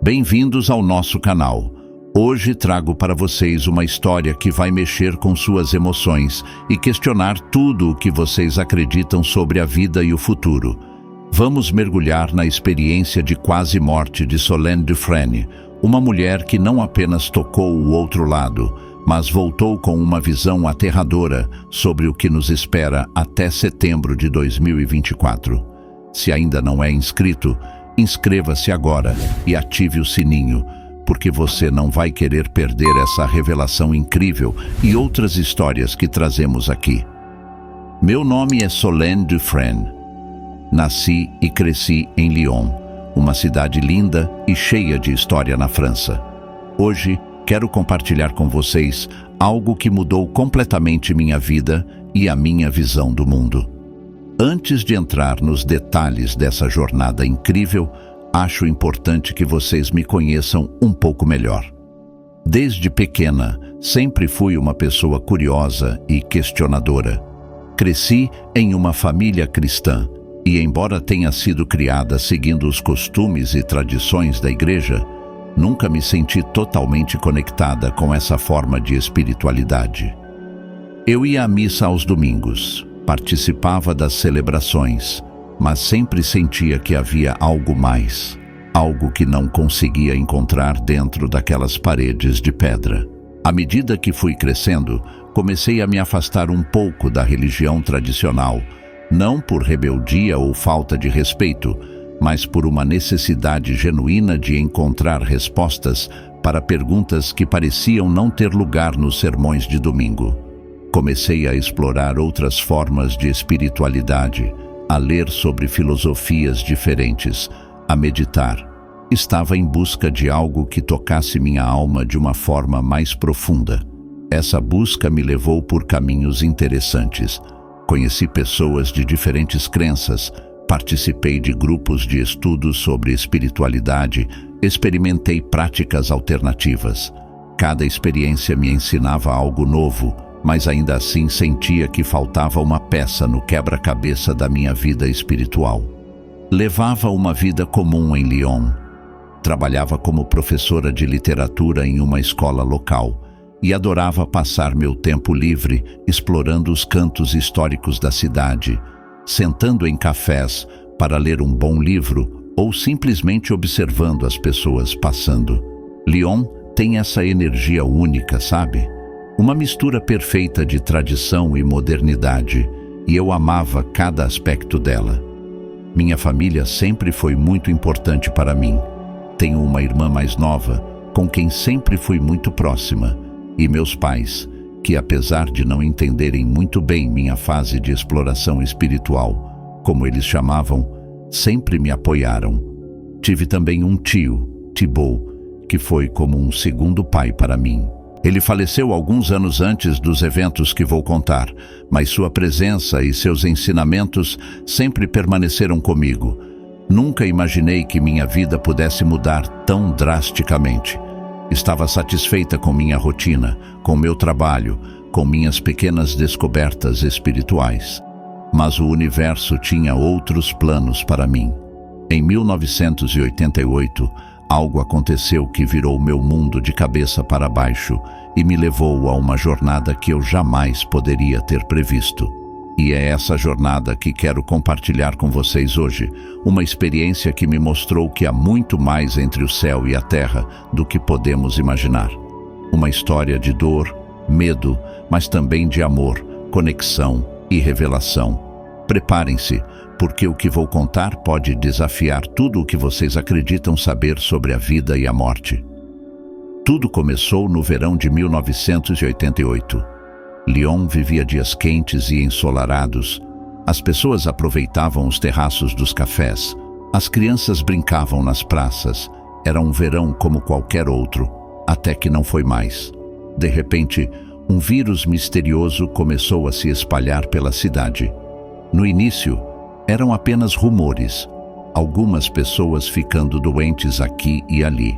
Bem-vindos ao nosso canal. Hoje trago para vocês uma história que vai mexer com suas emoções e questionar tudo o que vocês acreditam sobre a vida e o futuro. Vamos mergulhar na experiência de quase morte de Solène Dufresne, uma mulher que não apenas tocou o outro lado, mas voltou com uma visão aterradora sobre o que nos espera até setembro de 2024. Se ainda não é inscrito, inscreva-se agora e ative o sininho, porque você não vai querer perder essa revelação incrível e outras histórias que trazemos aqui. Meu nome é Solène Dufresne. Nasci e cresci em Lyon, uma cidade linda e cheia de história na França. Hoje, quero compartilhar com vocês algo que mudou completamente minha vida e a minha visão do mundo. Antes de entrar nos detalhes dessa jornada incrível, acho importante que vocês me conheçam um pouco melhor. Desde pequena, sempre fui uma pessoa curiosa e questionadora. Cresci em uma família cristã e, embora tenha sido criada seguindo os costumes e tradições da igreja, nunca me senti totalmente conectada com essa forma de espiritualidade. Eu ia à missa aos domingos, participava das celebrações, mas sempre sentia que havia algo mais, algo que não conseguia encontrar dentro daquelas paredes de pedra. À medida que fui crescendo, comecei a me afastar um pouco da religião tradicional, não por rebeldia ou falta de respeito, mas por uma necessidade genuína de encontrar respostas para perguntas que pareciam não ter lugar nos sermões de domingo. Comecei a explorar outras formas de espiritualidade, a ler sobre filosofias diferentes, a meditar. Estava em busca de algo que tocasse minha alma de uma forma mais profunda. Essa busca me levou por caminhos interessantes. Conheci pessoas de diferentes crenças, participei de grupos de estudos sobre espiritualidade, experimentei práticas alternativas. Cada experiência me ensinava algo novo, mas ainda assim sentia que faltava uma peça no quebra-cabeça da minha vida espiritual. Levava uma vida comum em Lyon. Trabalhava como professora de literatura em uma escola local e adorava passar meu tempo livre explorando os cantos históricos da cidade, sentando em cafés para ler um bom livro ou simplesmente observando as pessoas passando. Lyon tem essa energia única, sabe? Uma mistura perfeita de tradição e modernidade, e eu amava cada aspecto dela. Minha família sempre foi muito importante para mim. Tenho uma irmã mais nova, com quem sempre fui muito próxima, e meus pais, que apesar de não entenderem muito bem minha fase de exploração espiritual, como eles chamavam, sempre me apoiaram. Tive também um tio, Thibaut, que foi como um segundo pai para mim. Ele faleceu alguns anos antes dos eventos que vou contar, mas sua presença e seus ensinamentos sempre permaneceram comigo. Nunca imaginei que minha vida pudesse mudar tão drasticamente. Estava satisfeita com minha rotina, com meu trabalho, com minhas pequenas descobertas espirituais. Mas o universo tinha outros planos para mim. Em 1988, algo aconteceu que virou meu mundo de cabeça para baixo e me levou a uma jornada que eu jamais poderia ter previsto. E é essa jornada que quero compartilhar com vocês hoje, uma experiência que me mostrou que há muito mais entre o céu e a terra do que podemos imaginar. Uma história de dor, medo, mas também de amor, conexão e revelação. Preparem-se, porque o que vou contar pode desafiar tudo o que vocês acreditam saber sobre a vida e a morte. Tudo começou no verão de 1988. Lyon vivia dias quentes e ensolarados. As pessoas aproveitavam os terraços dos cafés. As crianças brincavam nas praças. Era um verão como qualquer outro, até que não foi mais. De repente, um vírus misterioso começou a se espalhar pela cidade. No início, eram apenas rumores, algumas pessoas ficando doentes aqui e ali.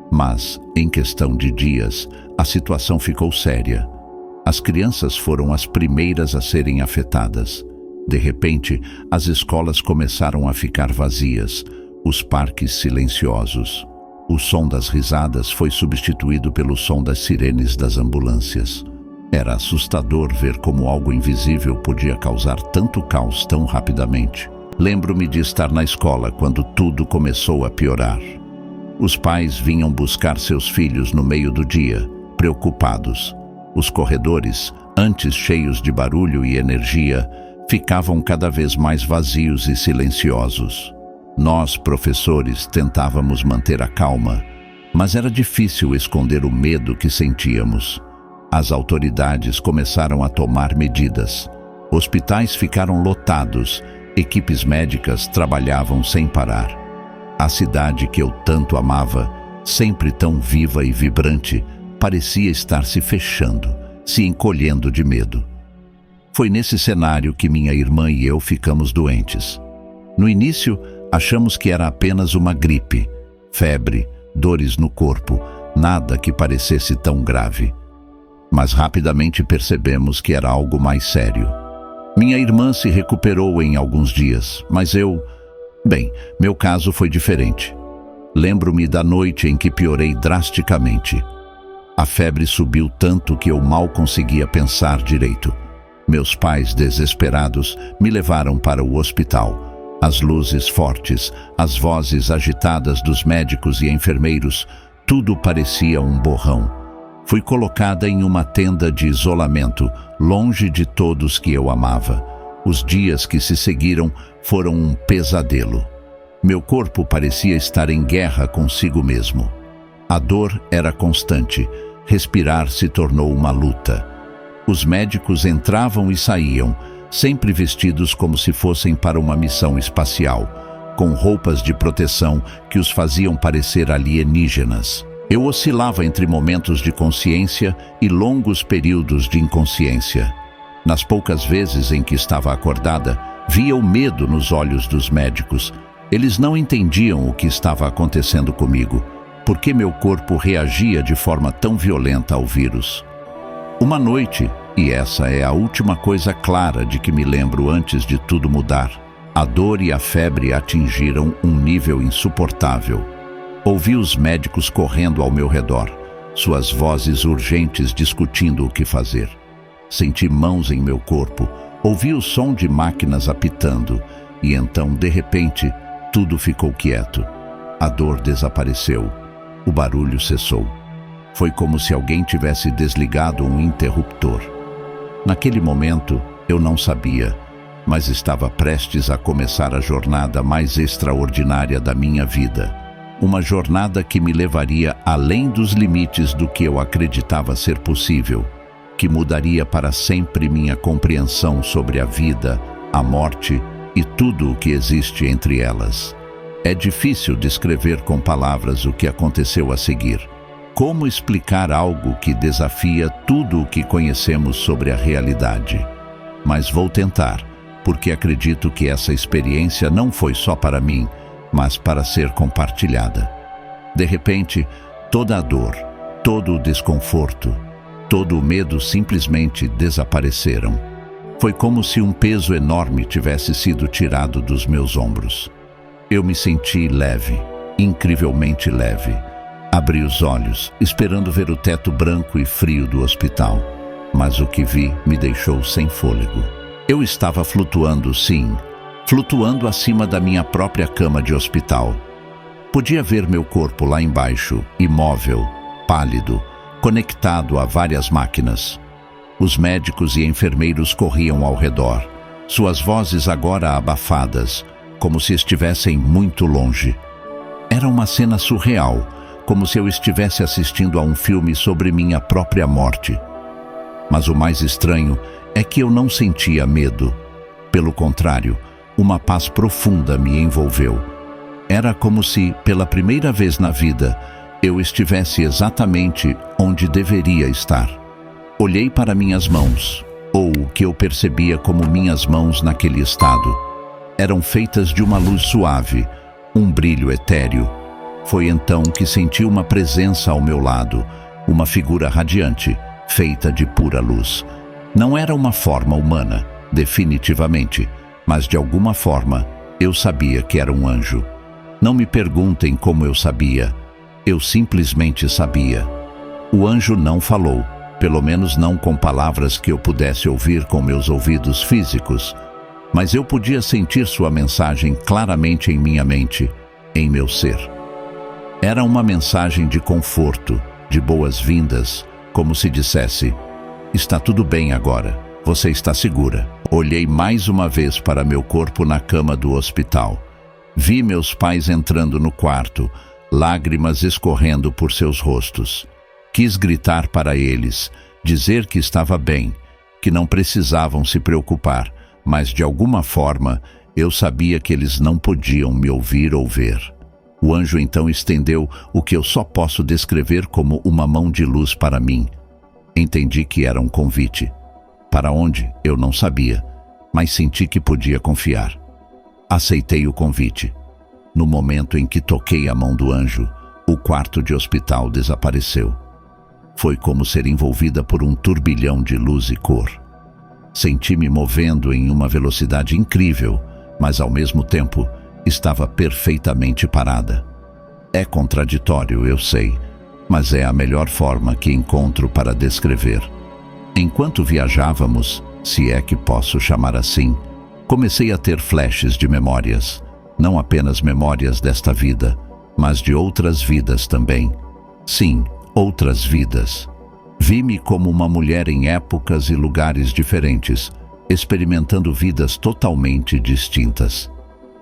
Mas, em questão de dias, a situação ficou séria. As crianças foram as primeiras a serem afetadas. De repente, as escolas começaram a ficar vazias, os parques silenciosos. O som das risadas foi substituído pelo som das sirenes das ambulâncias. Era assustador ver como algo invisível podia causar tanto caos tão rapidamente. Lembro-me de estar na escola quando tudo começou a piorar. Os pais vinham buscar seus filhos no meio do dia, preocupados. Os corredores, antes cheios de barulho e energia, ficavam cada vez mais vazios e silenciosos. Nós, professores, tentávamos manter a calma, mas era difícil esconder o medo que sentíamos. As autoridades começaram a tomar medidas. Hospitais ficaram lotados, equipes médicas trabalhavam sem parar. A cidade que eu tanto amava, sempre tão viva e vibrante, parecia estar se fechando, se encolhendo de medo. Foi nesse cenário que minha irmã e eu ficamos doentes. No início, achamos que era apenas uma gripe, febre, dores no corpo, nada que parecesse tão grave. Mas rapidamente percebemos que era algo mais sério. Minha irmã se recuperou em alguns dias, mas meu caso foi diferente. Lembro-me da noite em que piorei drasticamente. A febre subiu tanto que eu mal conseguia pensar direito. Meus pais, desesperados, me levaram para o hospital. As luzes fortes, as vozes agitadas dos médicos e enfermeiros, tudo parecia um borrão. Fui colocada em uma tenda de isolamento, longe de todos que eu amava. Os dias que se seguiram foram um pesadelo. Meu corpo parecia estar em guerra consigo mesmo. A dor era constante, respirar se tornou uma luta. Os médicos entravam e saíam, sempre vestidos como se fossem para uma missão espacial, com roupas de proteção que os faziam parecer alienígenas. Eu oscilava entre momentos de consciência e longos períodos de inconsciência. Nas poucas vezes em que estava acordada, via o medo nos olhos dos médicos. Eles não entendiam o que estava acontecendo comigo, porque meu corpo reagia de forma tão violenta ao vírus. Uma noite, e essa é a última coisa clara de que me lembro antes de tudo mudar, a dor e a febre atingiram um nível insuportável. Ouvi os médicos correndo ao meu redor, suas vozes urgentes discutindo o que fazer. Senti mãos em meu corpo, ouvi o som de máquinas apitando, e então, de repente, tudo ficou quieto. A dor desapareceu, o barulho cessou. Foi como se alguém tivesse desligado um interruptor. Naquele momento, eu não sabia, mas estava prestes a começar a jornada mais extraordinária da minha vida. Uma jornada que me levaria além dos limites do que eu acreditava ser possível, que mudaria para sempre minha compreensão sobre a vida, a morte e tudo o que existe entre elas. É difícil descrever com palavras o que aconteceu a seguir. Como explicar algo que desafia tudo o que conhecemos sobre a realidade? Mas vou tentar, porque acredito que essa experiência não foi só para mim, mas para ser compartilhada. De repente, toda a dor, todo o desconforto, todo o medo simplesmente desapareceram. Foi como se um peso enorme tivesse sido tirado dos meus ombros. Eu me senti leve, incrivelmente leve. Abri os olhos, esperando ver o teto branco e frio do hospital, mas o que vi me deixou sem fôlego. Eu estava flutuando, sim, flutuando acima da minha própria cama de hospital. Podia ver meu corpo lá embaixo, imóvel, pálido, conectado a várias máquinas. Os médicos e enfermeiros corriam ao redor, suas vozes agora abafadas, como se estivessem muito longe. Era uma cena surreal, como se eu estivesse assistindo a um filme sobre minha própria morte. Mas o mais estranho é que eu não sentia medo. Pelo contrário, uma paz profunda me envolveu. Era como se, pela primeira vez na vida, eu estivesse exatamente onde deveria estar. Olhei para minhas mãos, ou o que eu percebia como minhas mãos naquele estado. Eram feitas de uma luz suave, um brilho etéreo. Foi então que senti uma presença ao meu lado, uma figura radiante, feita de pura luz. Não era uma forma humana, definitivamente, mas de alguma forma eu sabia que era um anjo. Não me perguntem como eu sabia. Eu simplesmente sabia. O anjo não falou, pelo menos não com palavras que eu pudesse ouvir com meus ouvidos físicos, mas eu podia sentir sua mensagem claramente em minha mente, em meu ser. Era uma mensagem de conforto, de boas-vindas, como se dissesse: está tudo bem agora, você está segura. Olhei mais uma vez para meu corpo na cama do hospital. Vi meus pais entrando no quarto, lágrimas escorrendo por seus rostos. Quis gritar para eles, dizer que estava bem, que não precisavam se preocupar, mas de alguma forma eu sabia que eles não podiam me ouvir ou ver. O anjo então estendeu o que eu só posso descrever como uma mão de luz para mim. Entendi que era um convite. Para onde, eu não sabia, mas senti que podia confiar. Aceitei o convite. No momento em que toquei a mão do anjo, o quarto de hospital desapareceu. Foi como ser envolvida por um turbilhão de luz e cor. Senti-me movendo em uma velocidade incrível, mas ao mesmo tempo estava perfeitamente parada. É contraditório, eu sei, mas é a melhor forma que encontro para descrever. Enquanto viajávamos, se é que posso chamar assim, comecei a ter flashes de memórias, não apenas memórias desta vida, mas de outras vidas também. Sim, outras vidas. Vi-me como uma mulher em épocas e lugares diferentes, experimentando vidas totalmente distintas.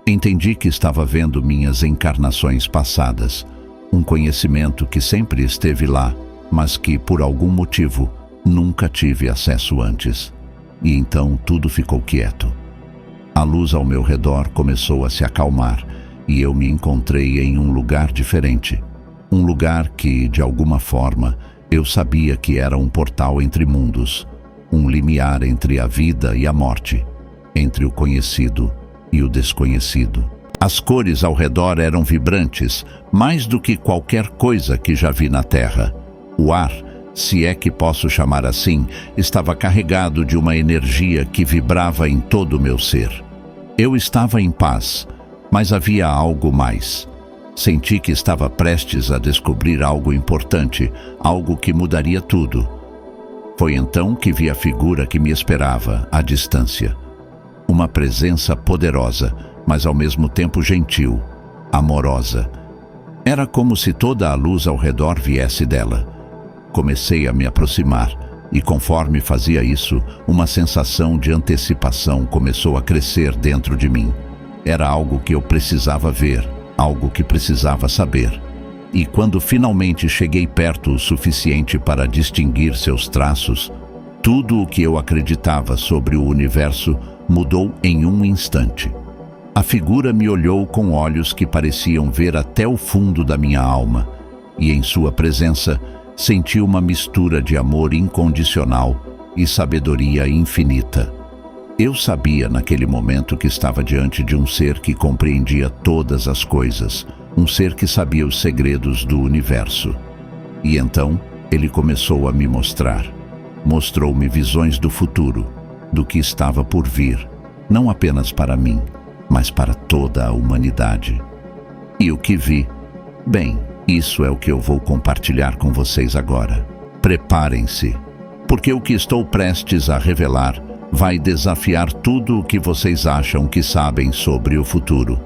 Entendi que estava vendo minhas encarnações passadas, um conhecimento que sempre esteve lá, mas que, por algum motivo, nunca tive acesso antes. E então tudo ficou quieto. A luz ao meu redor começou a se acalmar e eu me encontrei em um lugar diferente. Um lugar que, de alguma forma, eu sabia que era um portal entre mundos, um limiar entre a vida e a morte, entre o conhecido e o desconhecido. As cores ao redor eram vibrantes, mais do que qualquer coisa que já vi na Terra. O ar, se é que posso chamar assim, estava carregado de uma energia que vibrava em todo o meu ser. Eu estava em paz, mas havia algo mais. Senti que estava prestes a descobrir algo importante, algo que mudaria tudo. Foi então que vi a figura que me esperava, à distância. Uma presença poderosa, mas ao mesmo tempo gentil, amorosa. Era como se toda a luz ao redor viesse dela. Comecei a me aproximar, e conforme fazia isso, uma sensação de antecipação começou a crescer dentro de mim. Era algo que eu precisava ver, algo que precisava saber. E quando finalmente cheguei perto o suficiente para distinguir seus traços, tudo o que eu acreditava sobre o universo mudou em um instante. A figura me olhou com olhos que pareciam ver até o fundo da minha alma, e em sua presença senti uma mistura de amor incondicional e sabedoria infinita. Eu sabia naquele momento que estava diante de um ser que compreendia todas as coisas, um ser que sabia os segredos do universo. E então ele começou a me mostrar. Mostrou-me visões do futuro, do que estava por vir, não apenas para mim, mas para toda a humanidade. E o que vi? Bem, isso é o que eu vou compartilhar com vocês agora. Preparem-se, porque o que estou prestes a revelar vai desafiar tudo o que vocês acham que sabem sobre o futuro.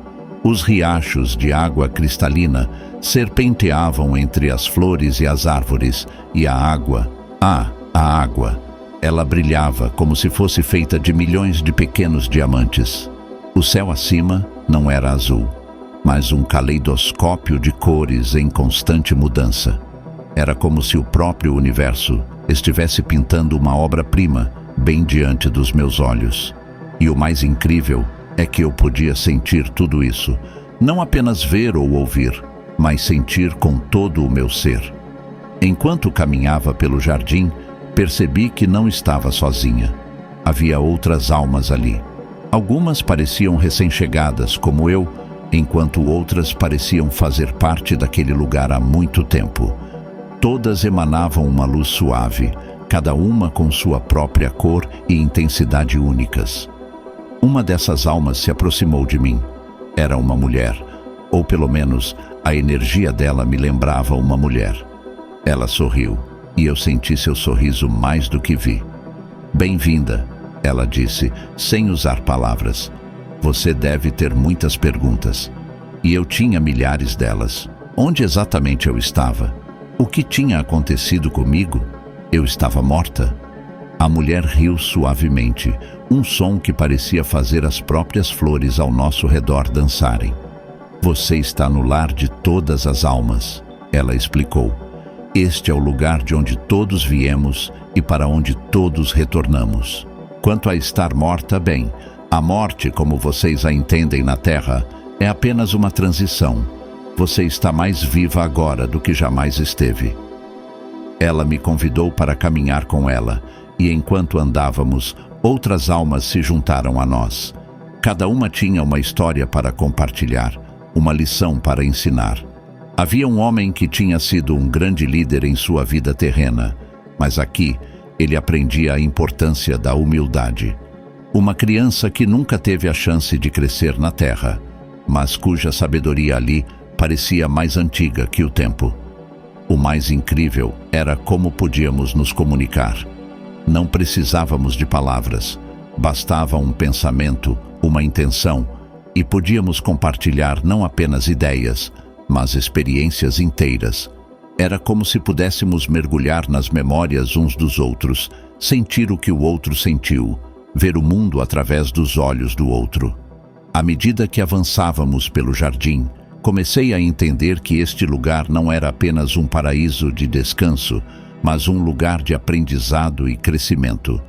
Os riachos de água cristalina serpenteavam entre as flores e as árvores, e a água, a água, ela brilhava como se fosse feita de milhões de pequenos diamantes. O céu acima não era azul, mas um caleidoscópio de cores em constante mudança. Era como se o próprio universo estivesse pintando uma obra-prima bem diante dos meus olhos. E o mais incrível é que eu podia sentir tudo isso, não apenas ver ou ouvir, mas sentir com todo o meu ser. Enquanto caminhava pelo jardim, percebi que não estava sozinha. Havia outras almas ali. Algumas pareciam recém-chegadas, como eu, enquanto outras pareciam fazer parte daquele lugar há muito tempo. Todas emanavam uma luz suave, cada uma com sua própria cor e intensidade únicas. Uma dessas almas se aproximou de mim. Era uma mulher, ou pelo menos a energia dela me lembrava uma mulher. Ela sorriu, e eu senti seu sorriso mais do que vi. "Bem-vinda", ela disse, sem usar palavras. "Você deve ter muitas perguntas." E eu tinha milhares delas. Onde exatamente eu estava? O que tinha acontecido comigo? Eu estava morta? A mulher riu suavemente, um som que parecia fazer as próprias flores ao nosso redor dançarem. "Você está no lar de todas as almas", ela explicou. "Este é o lugar de onde todos viemos e para onde todos retornamos. Quanto a estar morta, bem, a morte, como vocês a entendem na Terra, é apenas uma transição. Você está mais viva agora do que jamais esteve." Ela me convidou para caminhar com ela, e enquanto andávamos, outras almas se juntaram a nós. Cada uma tinha uma história para compartilhar, uma lição para ensinar. Havia um homem que tinha sido um grande líder em sua vida terrena, mas aqui ele aprendia a importância da humildade. Uma criança que nunca teve a chance de crescer na terra, mas cuja sabedoria ali parecia mais antiga que o tempo. O mais incrível era como podíamos nos comunicar. Não precisávamos de palavras, bastava um pensamento, uma intenção, e podíamos compartilhar não apenas ideias, mas experiências inteiras. Era como se pudéssemos mergulhar nas memórias uns dos outros, sentir o que o outro sentiu, ver o mundo através dos olhos do outro. À medida que avançávamos pelo jardim, comecei a entender que este lugar não era apenas um paraíso de descanso, mas um lugar de aprendizado e crescimento.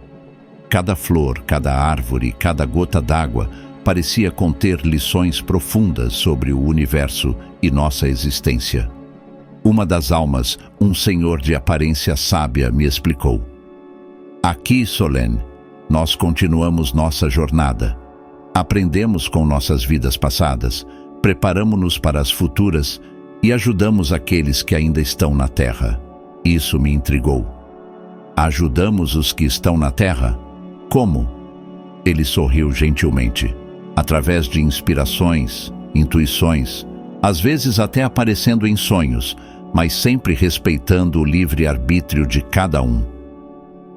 Cada flor, cada árvore, cada gota d'água parecia conter lições profundas sobre o universo e nossa existência. Uma das almas, um senhor de aparência sábia, me explicou: "Aqui, Solene, nós continuamos nossa jornada. Aprendemos com nossas vidas passadas, preparamo-nos para as futuras e ajudamos aqueles que ainda estão na Terra." Isso me intrigou. "Ajudamos os que estão na Terra? Como?" Ele sorriu gentilmente. "Através de inspirações, intuições, às vezes até aparecendo em sonhos, mas sempre respeitando o livre-arbítrio de cada um."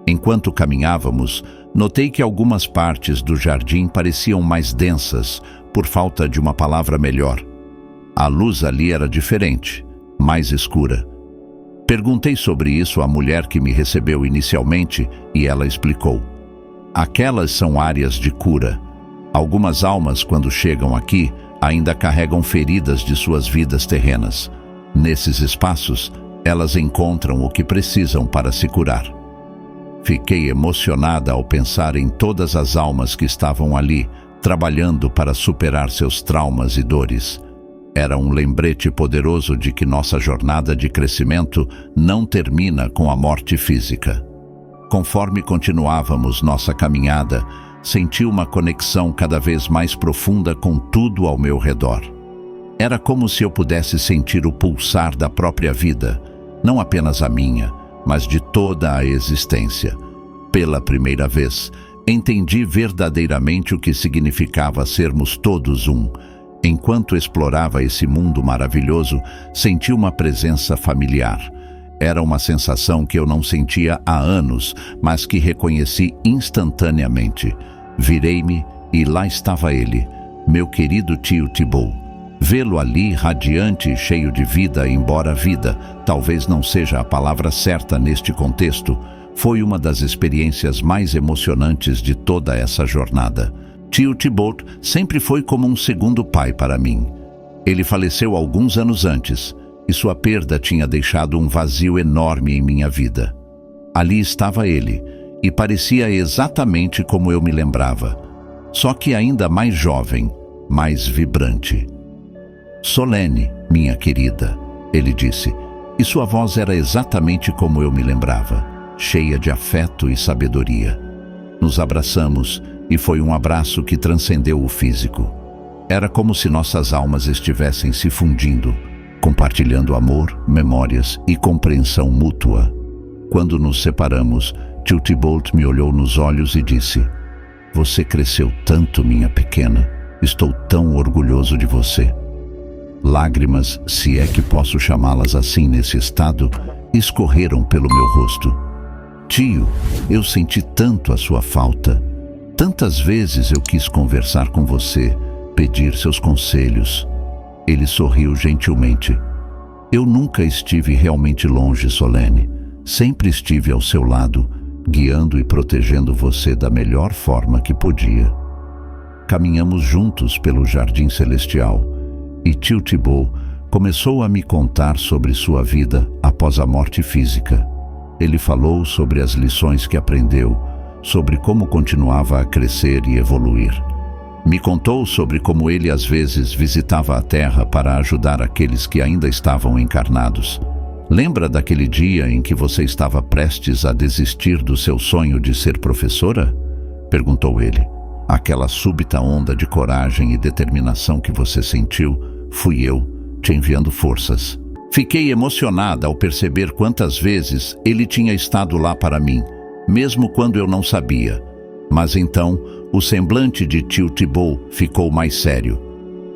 Enquanto caminhávamos, notei que algumas partes do jardim pareciam mais densas, por falta de uma palavra melhor. A luz ali era diferente, mais escura. Perguntei sobre isso à mulher que me recebeu inicialmente e ela explicou: "Aquelas são áreas de cura. Algumas almas, quando chegam aqui, ainda carregam feridas de suas vidas terrenas. Nesses espaços, elas encontram o que precisam para se curar." Fiquei emocionada ao pensar em todas as almas que estavam ali, trabalhando para superar seus traumas e dores. Era um lembrete poderoso de que nossa jornada de crescimento não termina com a morte física. Conforme continuávamos nossa caminhada, senti uma conexão cada vez mais profunda com tudo ao meu redor. Era como se eu pudesse sentir o pulsar da própria vida, não apenas a minha, mas de toda a existência. Pela primeira vez, entendi verdadeiramente o que significava sermos todos um. Enquanto explorava esse mundo maravilhoso, senti uma presença familiar. Era uma sensação que eu não sentia há anos, mas que reconheci instantaneamente. Virei-me e lá estava ele, meu querido tio Thibault. Vê-lo ali, radiante e cheio de vida, embora vida talvez não seja a palavra certa neste contexto, foi uma das experiências mais emocionantes de toda essa jornada. Tio Thibault sempre foi como um segundo pai para mim. Ele faleceu alguns anos antes, e sua perda tinha deixado um vazio enorme em minha vida. Ali estava ele, e parecia exatamente como eu me lembrava, só que ainda mais jovem, mais vibrante. "Solene, minha querida", ele disse, e sua voz era exatamente como eu me lembrava, cheia de afeto e sabedoria. Nos abraçamos, e foi um abraço que transcendeu o físico. Era como se nossas almas estivessem se fundindo, compartilhando amor, memórias e compreensão mútua. Quando nos separamos, tio Thibault me olhou nos olhos e disse: "Você cresceu tanto, minha pequena. Estou tão orgulhoso de você." Lágrimas, se é que posso chamá-las assim nesse estado, escorreram pelo meu rosto. Tio, eu senti tanto a sua falta. Tantas vezes eu quis conversar com você, pedir seus conselhos. Ele sorriu gentilmente. Eu nunca estive realmente longe, Solene. Sempre estive ao seu lado, guiando e protegendo você da melhor forma que podia. Caminhamos juntos pelo Jardim Celestial e tio Thibault começou a me contar sobre sua vida após a morte física. Ele falou sobre as lições que aprendeu, sobre como continuava a crescer e evoluir. Me contou sobre como ele às vezes visitava a Terra para ajudar aqueles que ainda estavam encarnados. Lembra daquele dia em que você estava prestes a desistir do seu sonho de ser professora? Perguntou ele. Aquela súbita onda de coragem e determinação que você sentiu, fui eu, te enviando forças. Fiquei emocionada ao perceber quantas vezes ele tinha estado lá para mim, mesmo quando eu não sabia. Mas então, o semblante de tio Thibault ficou mais sério.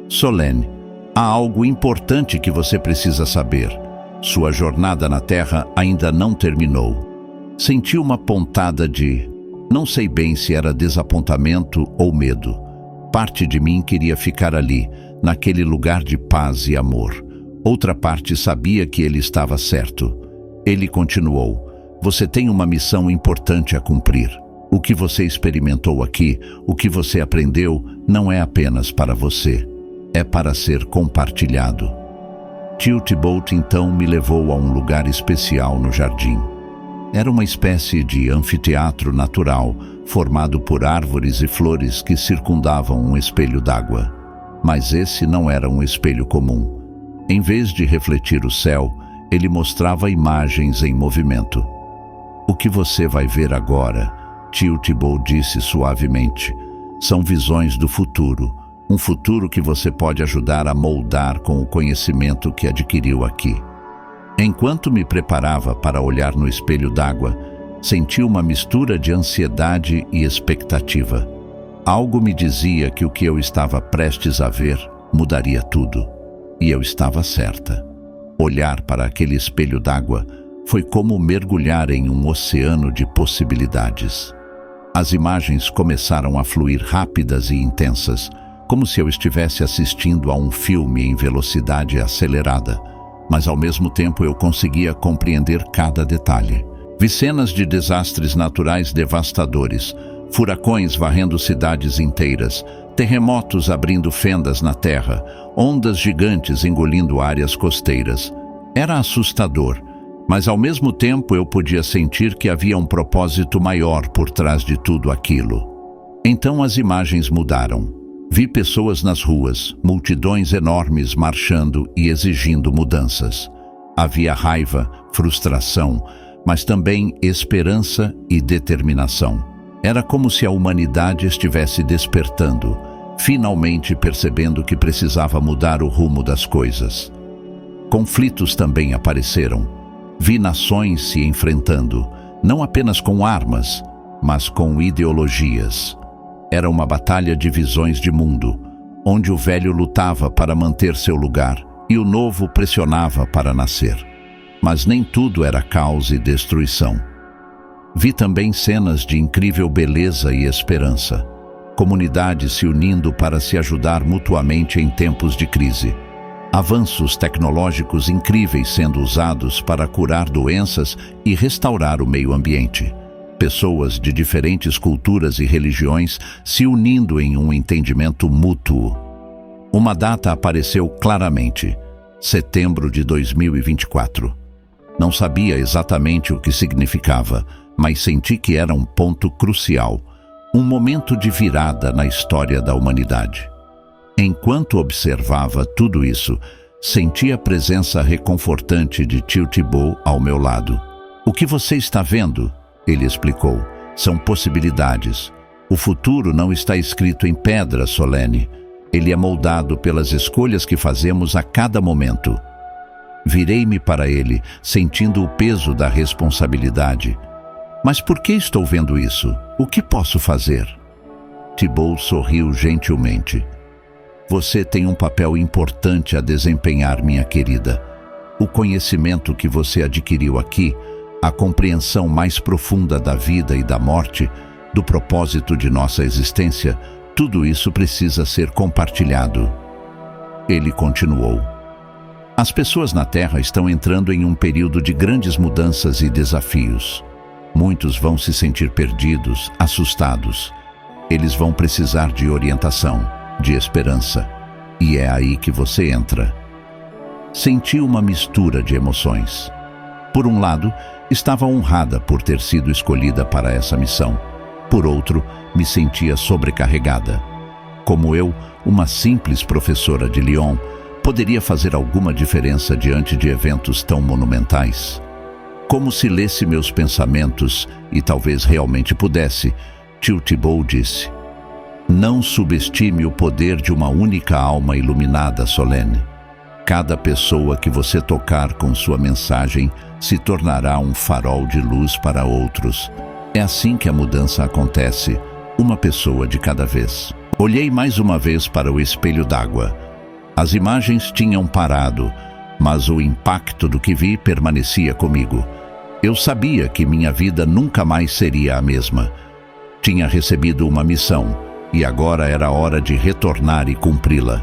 Solene, há algo importante que você precisa saber. Sua jornada na Terra ainda não terminou. Senti uma pontada de... Não sei bem se era desapontamento ou medo. Parte de mim queria ficar ali, naquele lugar de paz e amor. Outra parte sabia que ele estava certo. Ele continuou: você tem uma missão importante a cumprir. O que você experimentou aqui, o que você aprendeu, não é apenas para você. É para ser compartilhado. Tio Thibault então me levou a um lugar especial no jardim. Era uma espécie de anfiteatro natural, formado por árvores e flores que circundavam um espelho d'água. Mas esse não era um espelho comum. Em vez de refletir o céu, ele mostrava imagens em movimento. O que você vai ver agora, tio Thibault disse suavemente, são visões do futuro. Um futuro que você pode ajudar a moldar com o conhecimento que adquiriu aqui. Enquanto me preparava para olhar no espelho d'água, senti uma mistura de ansiedade e expectativa. Algo me dizia que o que eu estava prestes a ver mudaria tudo. E eu estava certa. Olhar para aquele espelho d'água foi como mergulhar em um oceano de possibilidades. As imagens começaram a fluir rápidas e intensas, como se eu estivesse assistindo a um filme em velocidade acelerada. Mas ao mesmo tempo eu conseguia compreender cada detalhe. Vi cenas de desastres naturais devastadores, furacões varrendo cidades inteiras, terremotos abrindo fendas na terra, ondas gigantes engolindo áreas costeiras. Era assustador, mas ao mesmo tempo eu podia sentir que havia um propósito maior por trás de tudo aquilo. Então as imagens mudaram. Vi pessoas nas ruas, multidões enormes marchando e exigindo mudanças. Havia raiva, frustração, mas também esperança e determinação. Era como se a humanidade estivesse despertando, finalmente percebendo que precisava mudar o rumo das coisas. Conflitos também apareceram. Vi nações se enfrentando, não apenas com armas, mas com ideologias. Era uma batalha de visões de mundo, onde o velho lutava para manter seu lugar e o novo pressionava para nascer. Mas nem tudo era caos e destruição. Vi também cenas de incrível beleza e esperança, comunidades se unindo para se ajudar mutuamente em tempos de crise. Avanços tecnológicos incríveis sendo usados para curar doenças e restaurar o meio ambiente. Pessoas de diferentes culturas e religiões se unindo em um entendimento mútuo. Uma data apareceu claramente: setembro de 2024. Não sabia exatamente o que significava, mas senti que era um ponto crucial, um momento de virada na história da humanidade. Enquanto observava tudo isso, senti a presença reconfortante de tio Thibault ao meu lado. O que você está vendo? Ele explicou. São possibilidades. O futuro não está escrito em pedra, Solene. Ele é moldado pelas escolhas que fazemos a cada momento. Virei-me para ele, sentindo o peso da responsabilidade. Mas por que estou vendo isso? O que posso fazer? Thibault sorriu gentilmente. Você tem um papel importante a desempenhar, minha querida. O conhecimento que você adquiriu aqui, a compreensão mais profunda da vida e da morte, do propósito de nossa existência, tudo isso precisa ser compartilhado. Ele continuou. As pessoas na Terra estão entrando em um período de grandes mudanças e desafios. Muitos vão se sentir perdidos, assustados. Eles vão precisar de orientação, de esperança. E é aí que você entra. Senti uma mistura de emoções. Por um lado, estava honrada por ter sido escolhida para essa missão. Por outro, me sentia sobrecarregada. Como eu, uma simples professora de Lyon, poderia fazer alguma diferença diante de eventos tão monumentais? Como se lesse meus pensamentos, e talvez realmente pudesse, tio Thibault disse: não subestime o poder de uma única alma iluminada, Solene. Cada pessoa que você tocar com sua mensagem se tornará um farol de luz para outros. É assim que a mudança acontece, uma pessoa de cada vez. Olhei mais uma vez para o espelho d'água. As imagens tinham parado, mas o impacto do que vi permanecia comigo. Eu sabia que minha vida nunca mais seria a mesma. Tinha recebido uma missão, e agora era hora de retornar e cumpri-la.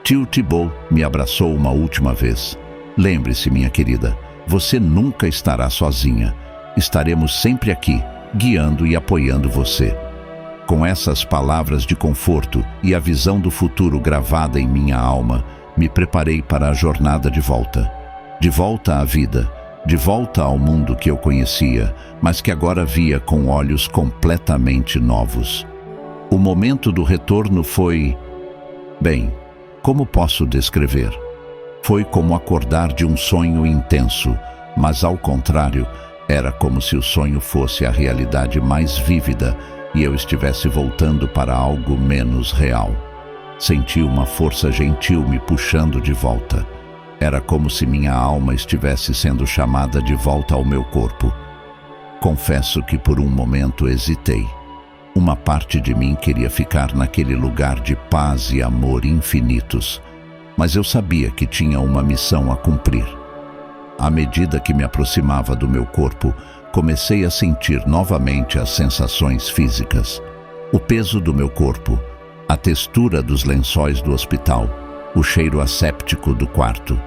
Tio Thibault me abraçou uma última vez. Lembre-se, minha querida, você nunca estará sozinha. Estaremos sempre aqui, guiando e apoiando você. Com essas palavras de conforto e a visão do futuro gravada em minha alma, me preparei para a jornada de volta. De volta à vida, de volta ao mundo que eu conhecia, mas que agora via com olhos completamente novos. O momento do retorno foi... bem, como posso descrever? Foi como acordar de um sonho intenso, mas ao contrário, era como se o sonho fosse a realidade mais vívida e eu estivesse voltando para algo menos real. Senti uma força gentil me puxando de volta. Era como se minha alma estivesse sendo chamada de volta ao meu corpo. Confesso que por um momento hesitei. Uma parte de mim queria ficar naquele lugar de paz e amor infinitos, mas eu sabia que tinha uma missão a cumprir. À medida que me aproximava do meu corpo, comecei a sentir novamente as sensações físicas. O peso do meu corpo, a textura dos lençóis do hospital, o cheiro asséptico do quarto.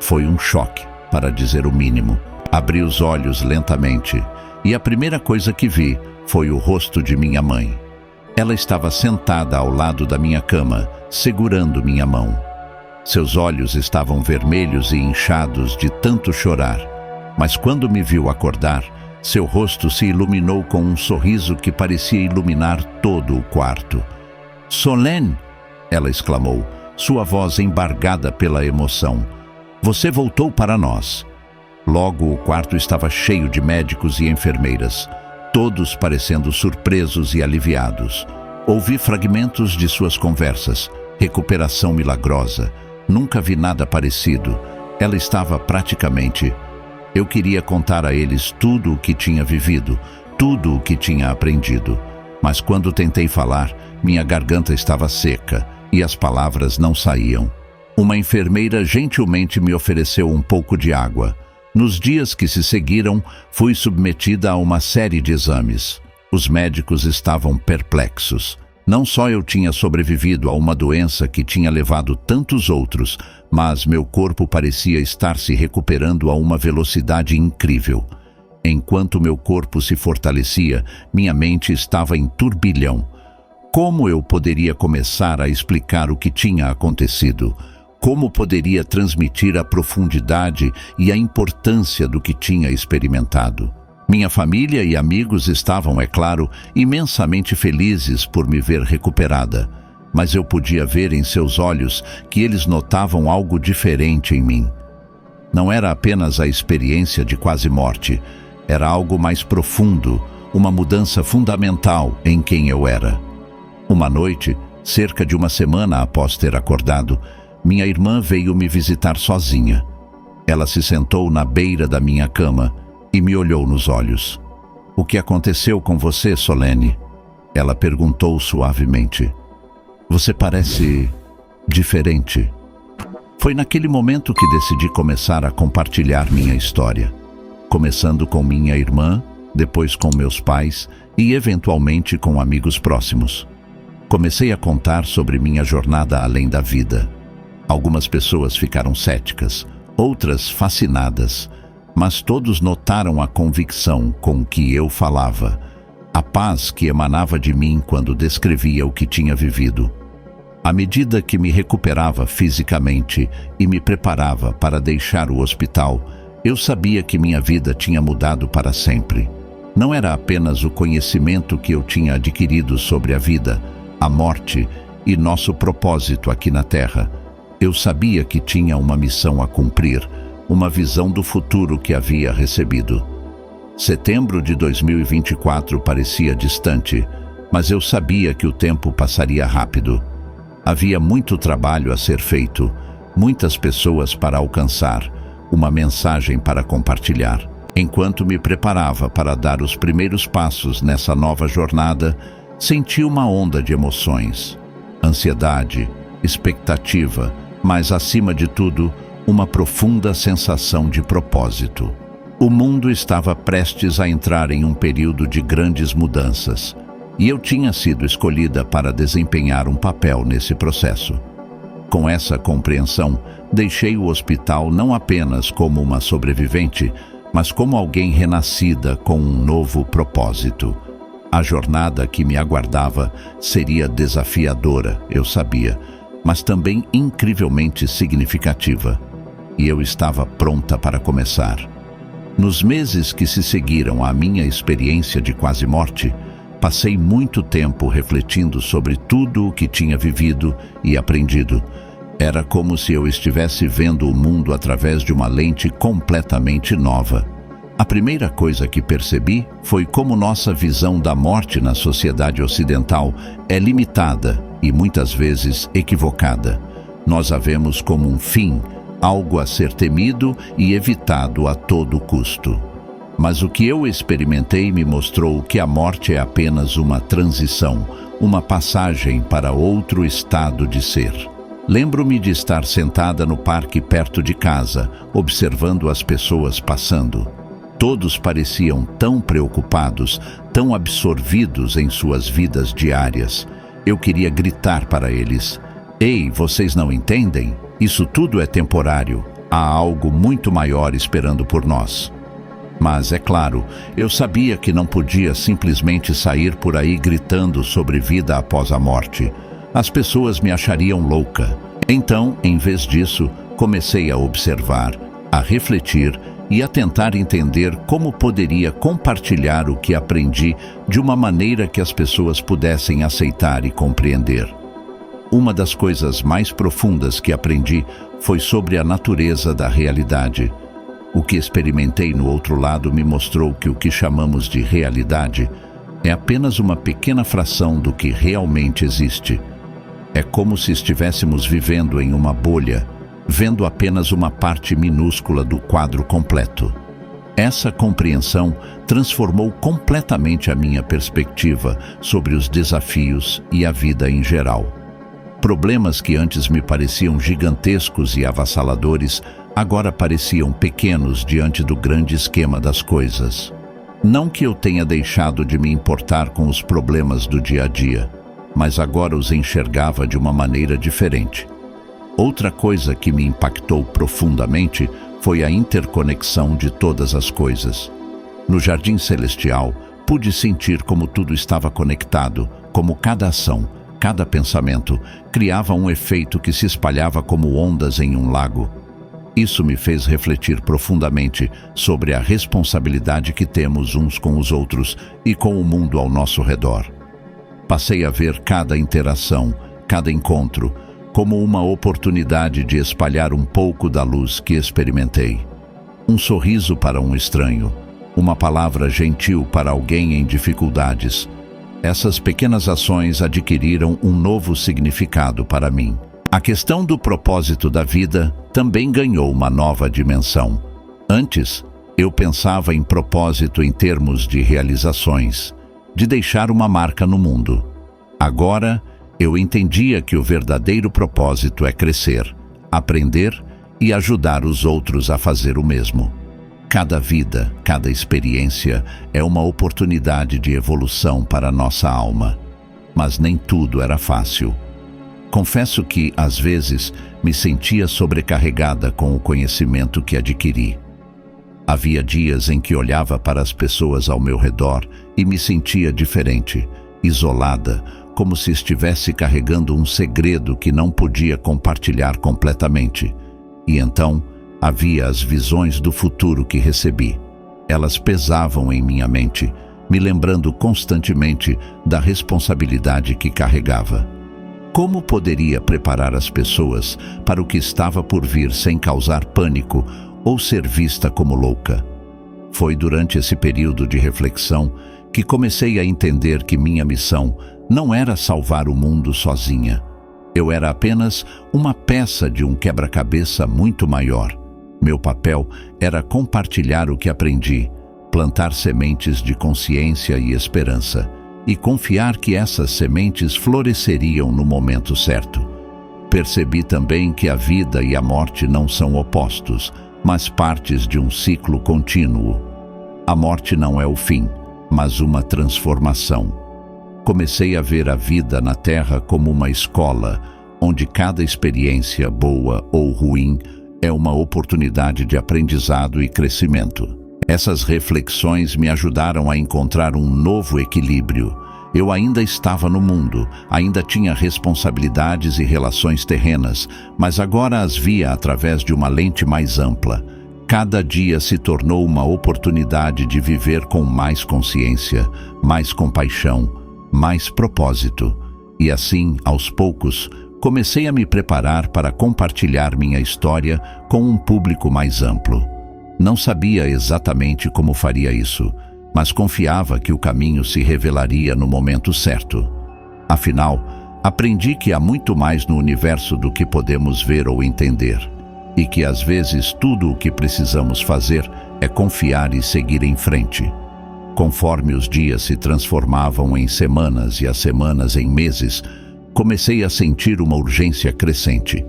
Foi um choque, para dizer o mínimo. Abri os olhos lentamente e a primeira coisa que vi foi o rosto de minha mãe. Ela estava sentada ao lado da minha cama, segurando minha mão. Seus olhos estavam vermelhos e inchados de tanto chorar, mas quando me viu acordar, seu rosto se iluminou com um sorriso que parecia iluminar todo o quarto. "Solene!" ela exclamou, sua voz embargada pela emoção. "Você voltou para nós." Logo o quarto estava cheio de médicos e enfermeiras, todos parecendo surpresos e aliviados. Ouvi fragmentos de suas conversas. Recuperação milagrosa. Nunca vi nada parecido. Ela estava praticamente... Eu queria contar a eles tudo o que tinha vivido, tudo o que tinha aprendido. Mas quando tentei falar, minha garganta estava seca e as palavras não saíam. Uma enfermeira gentilmente me ofereceu um pouco de água. Nos dias que se seguiram, fui submetida a uma série de exames. Os médicos estavam perplexos. Não só eu tinha sobrevivido a uma doença que tinha levado tantos outros, mas meu corpo parecia estar se recuperando a uma velocidade incrível. Enquanto meu corpo se fortalecia, minha mente estava em turbilhão. Como eu poderia começar a explicar o que tinha acontecido? Como poderia transmitir a profundidade e a importância do que tinha experimentado? Minha família e amigos estavam, é claro, imensamente felizes por me ver recuperada, mas eu podia ver em seus olhos que eles notavam algo diferente em mim. Não era apenas a experiência de quase morte, era algo mais profundo, uma mudança fundamental em quem eu era. Uma noite, cerca de uma semana após ter acordado, minha irmã veio me visitar sozinha. Ela se sentou na beira da minha cama e me olhou nos olhos. "O que aconteceu com você, Solene?" Ela perguntou suavemente. "Você parece diferente. Foi naquele momento que decidi começar a compartilhar minha história, começando com minha irmã, depois com meus pais e eventualmente com amigos próximos. Comecei a contar sobre minha jornada além da vida. Algumas pessoas ficaram céticas, outras fascinadas, mas todos notaram a convicção com que eu falava, a paz que emanava de mim quando descrevia o que tinha vivido. À medida que me recuperava fisicamente e me preparava para deixar o hospital, eu sabia que minha vida tinha mudado para sempre. Não era apenas o conhecimento que eu tinha adquirido sobre a vida, a morte e nosso propósito aqui na Terra. Eu sabia que tinha uma missão a cumprir, uma visão do futuro que havia recebido. Setembro de 2024 parecia distante, mas eu sabia que o tempo passaria rápido. Havia muito trabalho a ser feito, muitas pessoas para alcançar, uma mensagem para compartilhar. Enquanto me preparava para dar os primeiros passos nessa nova jornada, senti uma onda de emoções, ansiedade, expectativa, mas acima de tudo, uma profunda sensação de propósito. O mundo estava prestes a entrar em um período de grandes mudanças, e eu tinha sido escolhida para desempenhar um papel nesse processo. Com essa compreensão, deixei o hospital não apenas como uma sobrevivente, mas como alguém renascida com um novo propósito. A jornada que me aguardava seria desafiadora, eu sabia, mas também incrivelmente significativa. E eu estava pronta para começar. Nos meses que se seguiram à minha experiência de quase morte, passei muito tempo refletindo sobre tudo o que tinha vivido e aprendido. Era como se eu estivesse vendo o mundo através de uma lente completamente nova. A primeira coisa que percebi foi como nossa visão da morte na sociedade ocidental é limitada e muitas vezes equivocada. Nós a vemos como um fim, algo a ser temido e evitado a todo custo. Mas o que eu experimentei me mostrou que a morte é apenas uma transição, uma passagem para outro estado de ser. Lembro-me de estar sentada no parque perto de casa, observando as pessoas passando. Todos pareciam tão preocupados, tão absorvidos em suas vidas diárias. Eu queria gritar para eles: "Ei, vocês não entendem? Isso tudo é temporário. Há algo muito maior esperando por nós." Mas, é claro, eu sabia que não podia simplesmente sair por aí gritando sobre vida após a morte. As pessoas me achariam louca. Então, em vez disso, comecei a observar, a refletir e a tentar entender como poderia compartilhar o que aprendi de uma maneira que as pessoas pudessem aceitar e compreender. Uma das coisas mais profundas que aprendi foi sobre a natureza da realidade. O que experimentei no outro lado me mostrou que o que chamamos de realidade é apenas uma pequena fração do que realmente existe. É como se estivéssemos vivendo em uma bolha, vendo apenas uma parte minúscula do quadro completo. Essa compreensão transformou completamente a minha perspectiva sobre os desafios e a vida em geral. Problemas que antes me pareciam gigantescos e avassaladores, agora pareciam pequenos diante do grande esquema das coisas. Não que eu tenha deixado de me importar com os problemas do dia a dia, mas agora os enxergava de uma maneira diferente. Outra coisa que me impactou profundamente foi a interconexão de todas as coisas. No Jardim Celestial, pude sentir como tudo estava conectado, como cada ação, cada pensamento, criava um efeito que se espalhava como ondas em um lago. Isso me fez refletir profundamente sobre a responsabilidade que temos uns com os outros e com o mundo ao nosso redor. Passei a ver cada interação, cada encontro, como uma oportunidade de espalhar um pouco da luz que experimentei. Um sorriso para um estranho, uma palavra gentil para alguém em dificuldades. Essas pequenas ações adquiriram um novo significado para mim. A questão do propósito da vida também ganhou uma nova dimensão. Antes, eu pensava em propósito em termos de realizações, de deixar uma marca no mundo. Agora, Eu entendia que o verdadeiro propósito é crescer, aprender e ajudar os outros a fazer o mesmo. Cada vida, cada experiência é uma oportunidade de evolução para nossa alma. Mas nem tudo era fácil. Confesso que, às vezes, me sentia sobrecarregada com o conhecimento que adquiri. Havia dias em que olhava para as pessoas ao meu redor e me sentia diferente, isolada, como se estivesse carregando um segredo que não podia compartilhar completamente. E então, havia as visões do futuro que recebi. Elas pesavam em minha mente, me lembrando constantemente da responsabilidade que carregava. Como poderia preparar as pessoas para o que estava por vir sem causar pânico ou ser vista como louca? Foi durante esse período de reflexão que comecei a entender que minha missão não era salvar o mundo sozinha. Eu era apenas uma peça de um quebra-cabeça muito maior. Meu papel era compartilhar o que aprendi, plantar sementes de consciência e esperança, e confiar que essas sementes floresceriam no momento certo. Percebi também que a vida e a morte não são opostos, mas partes de um ciclo contínuo. A morte não é o fim, mas uma transformação. Comecei a ver a vida na Terra como uma escola, onde cada experiência, boa ou ruim, é uma oportunidade de aprendizado e crescimento. Essas reflexões me ajudaram a encontrar um novo equilíbrio. Eu ainda estava no mundo, ainda tinha responsabilidades e relações terrenas, mas agora as via através de uma lente mais ampla. Cada dia se tornou uma oportunidade de viver com mais consciência, mais compaixão, mais propósito. E assim, aos poucos, comecei a me preparar para compartilhar minha história com um público mais amplo. Não sabia exatamente como faria isso, mas confiava que o caminho se revelaria no momento certo. Afinal, aprendi que há muito mais no universo do que podemos ver ou entender, e que às vezes tudo o que precisamos fazer é confiar e seguir em frente. Conforme os dias se transformavam em semanas e as semanas em meses, comecei a sentir uma urgência crescente.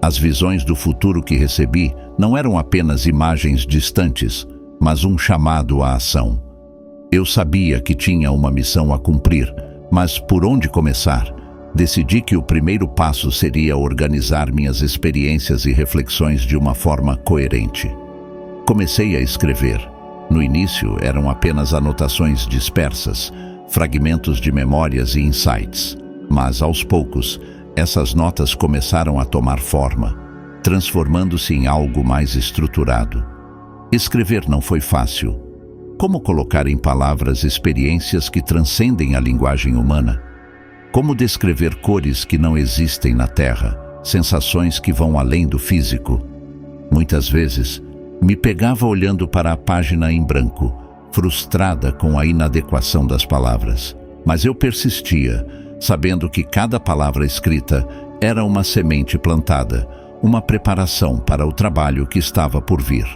As visões do futuro que recebi não eram apenas imagens distantes, mas um chamado à ação. Eu sabia que tinha uma missão a cumprir, mas por onde começar? Decidi que o primeiro passo seria organizar minhas experiências e reflexões de uma forma coerente. Comecei a escrever. No início eram apenas anotações dispersas, fragmentos de memórias e insights. Mas aos poucos, essas notas começaram a tomar forma, transformando-se em algo mais estruturado. Escrever não foi fácil. Como colocar em palavras experiências que transcendem a linguagem humana? Como descrever cores que não existem na Terra, sensações que vão além do físico? Muitas vezes, me pegava olhando para a página em branco, frustrada com a inadequação das palavras. Mas eu persistia, sabendo que cada palavra escrita era uma semente plantada, uma preparação para o trabalho que estava por vir.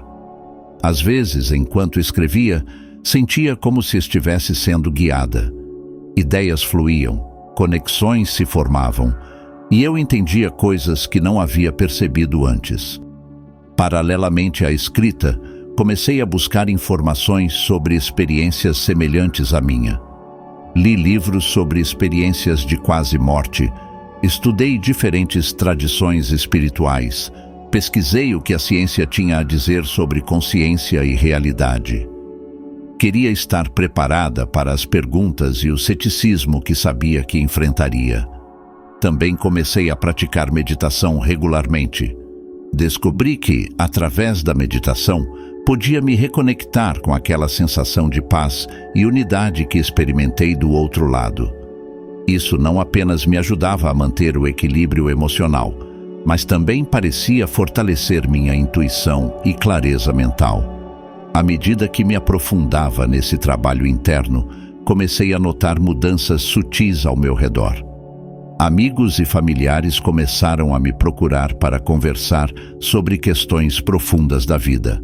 Às vezes, enquanto escrevia, sentia como se estivesse sendo guiada. Ideias fluíam, conexões se formavam, e eu entendia coisas que não havia percebido antes. Paralelamente à escrita, comecei a buscar informações sobre experiências semelhantes à minha. Li livros sobre experiências de quase morte, estudei diferentes tradições espirituais, pesquisei o que a ciência tinha a dizer sobre consciência e realidade. Queria estar preparada para as perguntas e o ceticismo que sabia que enfrentaria. Também comecei a praticar meditação regularmente. Descobri que, através da meditação, podia me reconectar com aquela sensação de paz e unidade que experimentei do outro lado. Isso não apenas me ajudava a manter o equilíbrio emocional, mas também parecia fortalecer minha intuição e clareza mental. À medida que me aprofundava nesse trabalho interno, comecei a notar mudanças sutis ao meu redor. Amigos e familiares começaram a me procurar para conversar sobre questões profundas da vida.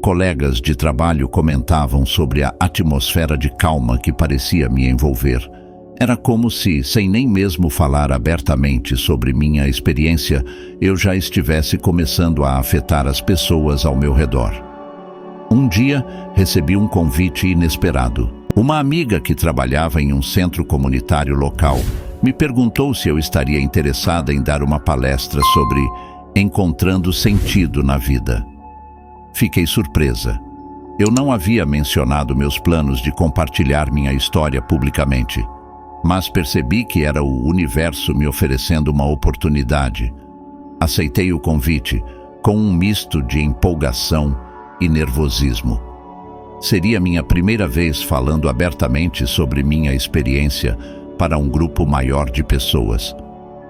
Colegas de trabalho comentavam sobre a atmosfera de calma que parecia me envolver, Era como se, sem nem mesmo falar abertamente sobre minha experiência, eu já estivesse começando a afetar as pessoas ao meu redor. Um dia, recebi um convite inesperado. Uma amiga que trabalhava em um centro comunitário local me perguntou se eu estaria interessada em dar uma palestra sobre encontrando sentido na vida. Fiquei surpresa. Eu não havia mencionado meus planos de compartilhar minha história publicamente, mas percebi que era o universo me oferecendo uma oportunidade. Aceitei o convite com um misto de empolgação e nervosismo. Seria minha primeira vez falando abertamente sobre minha experiência para um grupo maior de pessoas.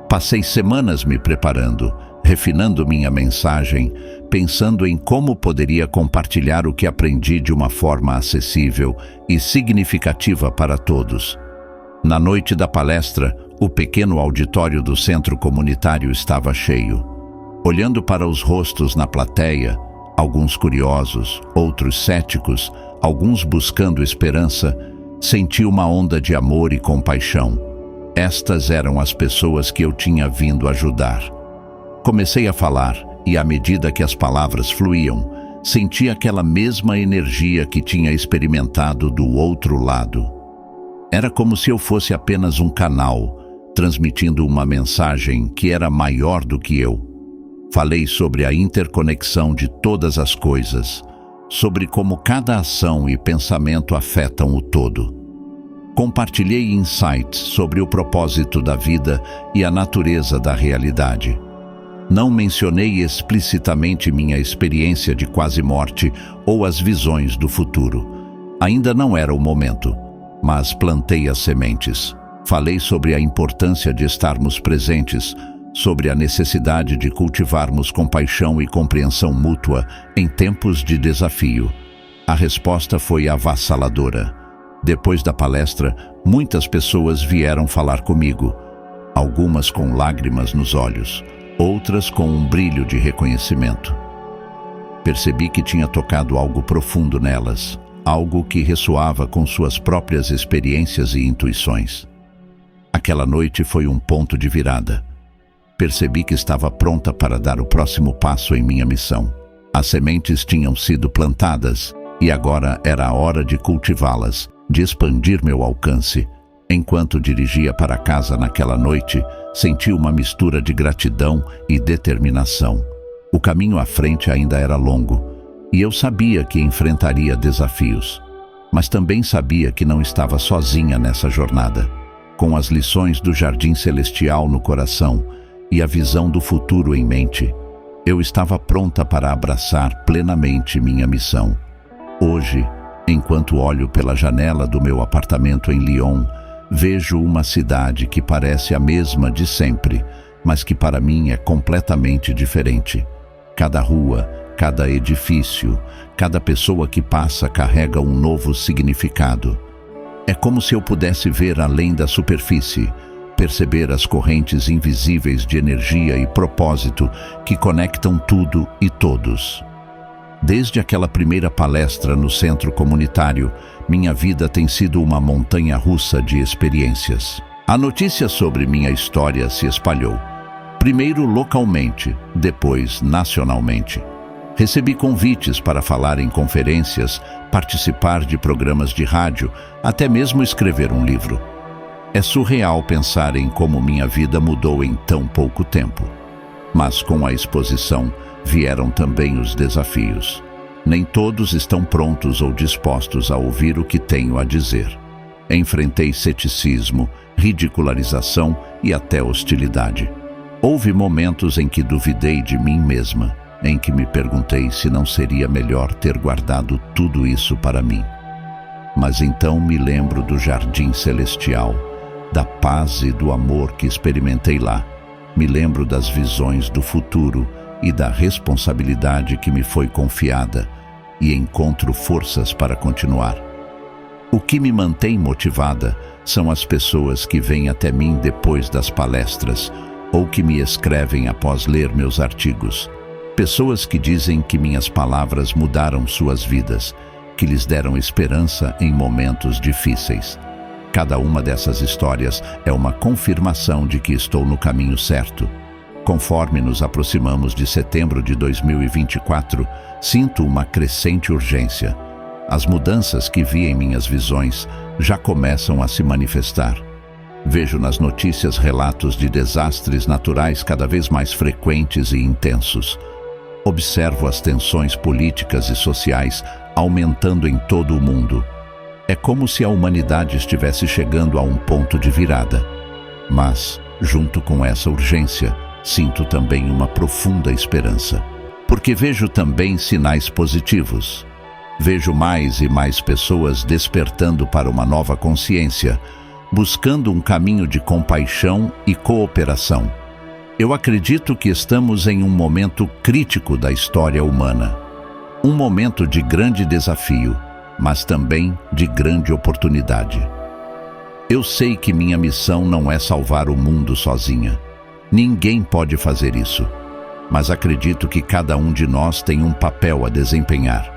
Passei semanas me preparando, refinando minha mensagem, pensando em como poderia compartilhar o que aprendi de uma forma acessível e significativa para todos. Na noite da palestra, o pequeno auditório do centro comunitário estava cheio. Olhando para os rostos na plateia, alguns curiosos, outros céticos, alguns buscando esperança, senti uma onda de amor e compaixão. Estas eram as pessoas que eu tinha vindo ajudar. Comecei a falar e, à medida que as palavras fluíam, senti aquela mesma energia que tinha experimentado do outro lado. Era como se eu fosse apenas um canal, transmitindo uma mensagem que era maior do que eu. Falei sobre a interconexão de todas as coisas, sobre como cada ação e pensamento afetam o todo. Compartilhei insights sobre o propósito da vida e a natureza da realidade. Não mencionei explicitamente minha experiência de quase morte ou as visões do futuro. Ainda não era o momento, mas plantei as sementes. Falei sobre a importância de estarmos presentes, sobre a necessidade de cultivarmos compaixão e compreensão mútua em tempos de desafio. A resposta foi avassaladora. Depois da palestra, muitas pessoas vieram falar comigo, algumas com lágrimas nos olhos, outras com um brilho de reconhecimento. Percebi que tinha tocado algo profundo nelas, algo que ressoava com suas próprias experiências e intuições. Aquela noite foi um ponto de virada. Percebi que estava pronta para dar o próximo passo em minha missão. As sementes tinham sido plantadas e agora era a hora de cultivá-las, de expandir meu alcance. Enquanto dirigia para casa naquela noite, senti uma mistura de gratidão e determinação. O caminho à frente ainda era longo, e eu sabia que enfrentaria desafios. Mas também sabia que não estava sozinha nessa jornada. Com as lições do Jardim Celestial no coração e a visão do futuro em mente, eu estava pronta para abraçar plenamente minha missão. Hoje, enquanto olho pela janela do meu apartamento em Lyon, vejo uma cidade que parece a mesma de sempre, mas que para mim é completamente diferente. Cada rua, cada edifício, cada pessoa que passa carrega um novo significado. É como se eu pudesse ver além da superfície, perceber as correntes invisíveis de energia e propósito que conectam tudo e todos. Desde aquela primeira palestra no centro comunitário, minha vida tem sido uma montanha-russa de experiências. A notícia sobre minha história se espalhou. Primeiro localmente, depois nacionalmente. Recebi convites para falar em conferências, participar de programas de rádio, até mesmo escrever um livro. É surreal pensar em como minha vida mudou em tão pouco tempo. Mas com a exposição, vieram também os desafios. Nem todos estão prontos ou dispostos a ouvir o que tenho a dizer. Enfrentei ceticismo, ridicularização e até hostilidade. Houve momentos em que duvidei de mim mesma, em que me perguntei se não seria melhor ter guardado tudo isso para mim. Mas então me lembro do Jardim Celestial, da paz e do amor que experimentei lá. Me lembro das visões do futuro e da responsabilidade que me foi confiada, e encontro forças para continuar. O que me mantém motivada são as pessoas que vêm até mim depois das palestras ou que me escrevem após ler meus artigos. Pessoas que dizem que minhas palavras mudaram suas vidas, que lhes deram esperança em momentos difíceis. Cada uma dessas histórias é uma confirmação de que estou no caminho certo. Conforme nos aproximamos de setembro de 2024, sinto uma crescente urgência. As mudanças que vi em minhas visões já começam a se manifestar. Vejo nas notícias relatos de desastres naturais cada vez mais frequentes e intensos. Observo as tensões políticas e sociais aumentando em todo o mundo. É como se a humanidade estivesse chegando a um ponto de virada. Mas, junto com essa urgência, sinto também uma profunda esperança. Porque vejo também sinais positivos. Vejo mais e mais pessoas despertando para uma nova consciência, buscando um caminho de compaixão e cooperação. Eu acredito que estamos em um momento crítico da história humana. Um momento de grande desafio, mas também de grande oportunidade. Eu sei que minha missão não é salvar o mundo sozinha. Ninguém pode fazer isso. Mas acredito que cada um de nós tem um papel a desempenhar.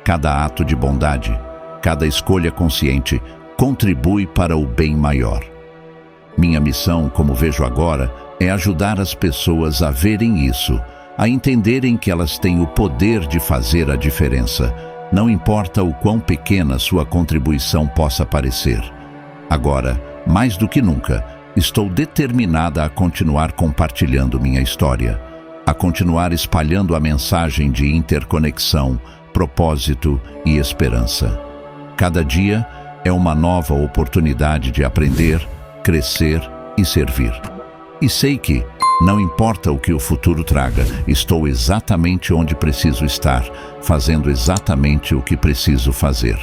Cada ato de bondade, cada escolha consciente, contribui para o bem maior. Minha missão, como vejo agora, é ajudar as pessoas a verem isso, a entenderem que elas têm o poder de fazer a diferença. Não importa o quão pequena sua contribuição possa parecer. Agora, mais do que nunca, estou determinada a continuar compartilhando minha história, a continuar espalhando a mensagem de interconexão, propósito e esperança. Cada dia é uma nova oportunidade de aprender, crescer e servir. E sei que, não importa o que o futuro traga, estou exatamente onde preciso estar, fazendo exatamente o que preciso fazer.